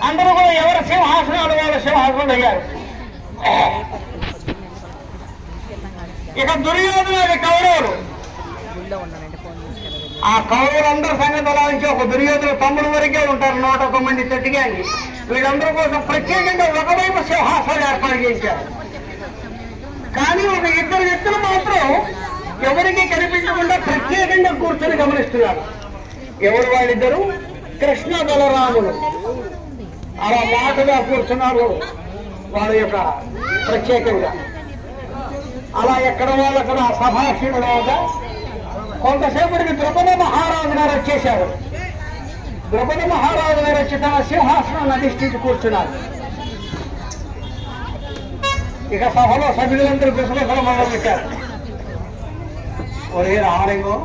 అందరూ కూడా ఎవరి సింహాసనాలు వాళ్ళ సింహాసనాలు అయ్యారు. ఇక దుర్యోధనుడి కౌరవులు, ఆ కౌరవులందరూ సంగతి అలా నుంచి ఒక దుర్యోధన తమ్ముడు వరకే ఉంటారు, 101 మంది చెట్టుగాని. వీళ్ళందరూ కోసం ప్రత్యేకంగా ఒకవైపు సింహాసనాలు ఏర్పాటు చేశారు. కానీ ఒక ఇద్దరు వ్యక్తులు మాత్రం ఎవరికి కనిపించకుండా ప్రత్యేకంగా కూర్చొని గమనిస్తున్నారు. ఎవరు వాళ్ళిద్దరు? కృష్ణ బలరాములు అలా మాటగా కూర్చున్నారు వాళ్ళ యొక్క ప్రత్యేకంగా. అలా ఎక్కడ వాళ్ళు అక్కడ సభాషణుడుగా కొంతసేపటికి ద్రౌపది మహారాజు గారు వచ్చేశారు. ద్రౌపది మహారాజు గారు వచ్చి తన సింహాసనాన్ని అధిష్ఠించి కూర్చున్నారు. ఇక సభలో సభ్యులందరూ గుసగుసలు మొదలుపెట్టారు. ఒరే రామలింగం,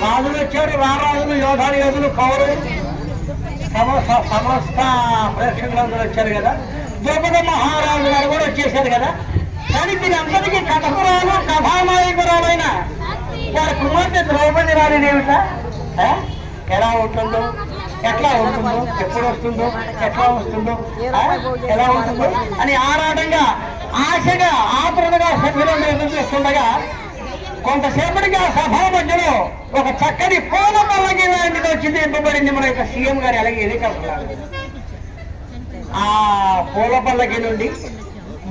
రాజులు వచ్చారు, రారాజులు, యోధాలు, యోధులు, కౌరవులు, సమస్త ప్రేక్షకులందరూ వచ్చారు కదా. ద్రౌపది మహారాజు గారు కూడా వచ్చేసారు కదా. కానీ దీనంతటికీ కథకురాలు, కథానాయకురాలైన వారి కుమార్తె ద్రౌపది రాణి ఏమిటా? ఎలా ఉంటుందో, ఎట్లా ఉంటుందో, ఎప్పుడు వస్తుందో, ఎట్లా వస్తుందో, ఎలా ఉంటుందో అని ఆరాటంగా, ఆశగా, ఆతృతగా సభ్యులను ఎదురు చూస్తుండగా కొంతసేపటికి ఆ సభా మధ్యలో ఒక చక్కని పూల పల్లకి లాంటిది వచ్చింది, ఇవ్వబడింది మన యొక్క సీఎం గారు. అలాగే ఎన్నికలున్నారు. ఆ పూల పల్లకి నుండి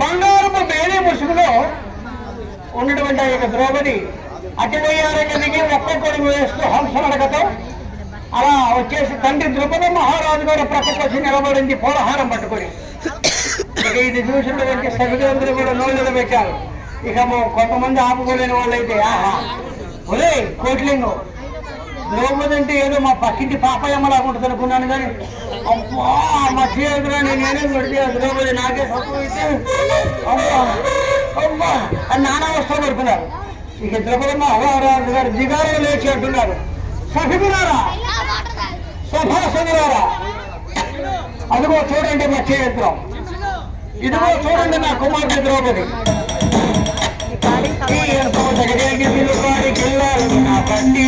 బంగారపు మేడే ముసుగులో ఉన్నటువంటి ఆ యొక్క ద్రౌపది అతివయ్యారంగా దిగి ఒక్కొక్కడు వేస్తూ హంసనడకతో అలా వచ్చేసి తండ్రి ద్రౌపది మహారాజు గారు ప్రక్కకు వచ్చి నిలబడింది పూలహారం పట్టుకొని. ఇక ఇది చూసినటువంటి సభ్యులందరూ కూడా నోళ్ళు పెట్టారు. ఇక కొంతమంది ఆపుకోలేని వాళ్ళైతే ఆహా ఒరే కోట్లింగం, ద్రౌపది అంటే ఏదో మా పక్కింటి పాపయ్యమ్మలాగా ఉంటుంది అనుకున్నాను, కానీ అమ్మా మా చేయదురా నేనేం పెడితే ద్రౌపది నాకే సత్వైతే అమ్మా అమ్మా అని నానా వస్తువులు పడుతున్నారు. ఇక ద్రౌపది మహారాజు గారు దిగారు లేచి అంటున్నారు, సభ్యులారా, సభాసదులారా, అదిగో చూడండి మా చేయద్రం, ఇదిగో చూడండి నా కుమార్తె ద్రౌపది. జగదేగి పిలువారికి వెళ్ళారు నా తండ్రి.